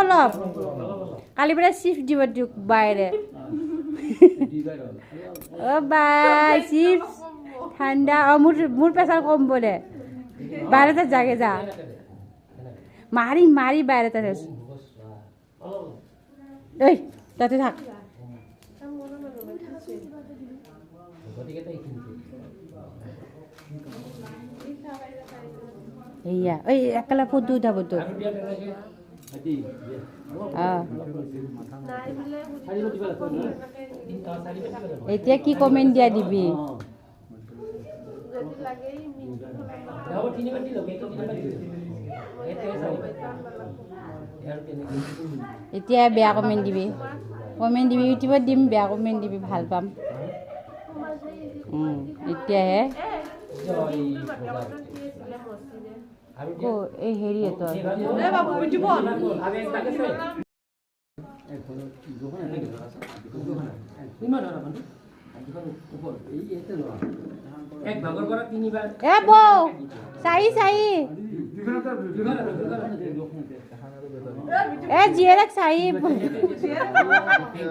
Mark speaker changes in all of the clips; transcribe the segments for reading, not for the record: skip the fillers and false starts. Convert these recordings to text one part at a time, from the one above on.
Speaker 1: অলপ কালি পৰা চিফ্ট দিব দিয়ক বাইৰে অ' বাই চিফ্ট ঠাণ্ডা অ' মোৰ প্ৰেছাৰ কম বোলে বাহিৰতে যাগে যা মাৰি মাৰি বাহিৰতে ঐ তাতে থাক এইয়া ঐ একেলা ফটো উঠাব তো এতিয়া কি কমেণ্ট দিয়া দিবি এতিয়া বেয়া কমেণ্ট দিবি ইউটিউবত দিম বেয়া কমেণ্ট দিবি ভাল পাম এতিয়াহে এই হেৰি এ বৌ চাই এ জীয়েৰেক চাই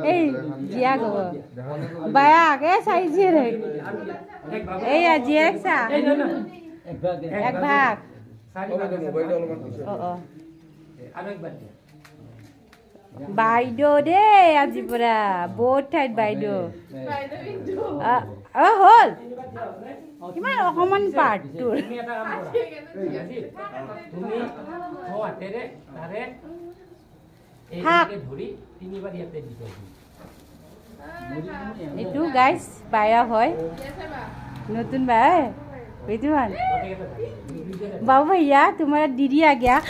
Speaker 1: এই জীয়া গব বায়াক এ চাই জীয়েৰেক এইয়া জীয়েৰেক চা এক ভাগ বাইদেউ দেই আজি পৰা বহুত ঠাইত বাইদেউ হ'ল কিমান অকমান পাৰ্ট তোৰ এইটো গাইজ বায়া হয় নতুন बाया है बाबू भैया तुम्हारा दीदी आ गया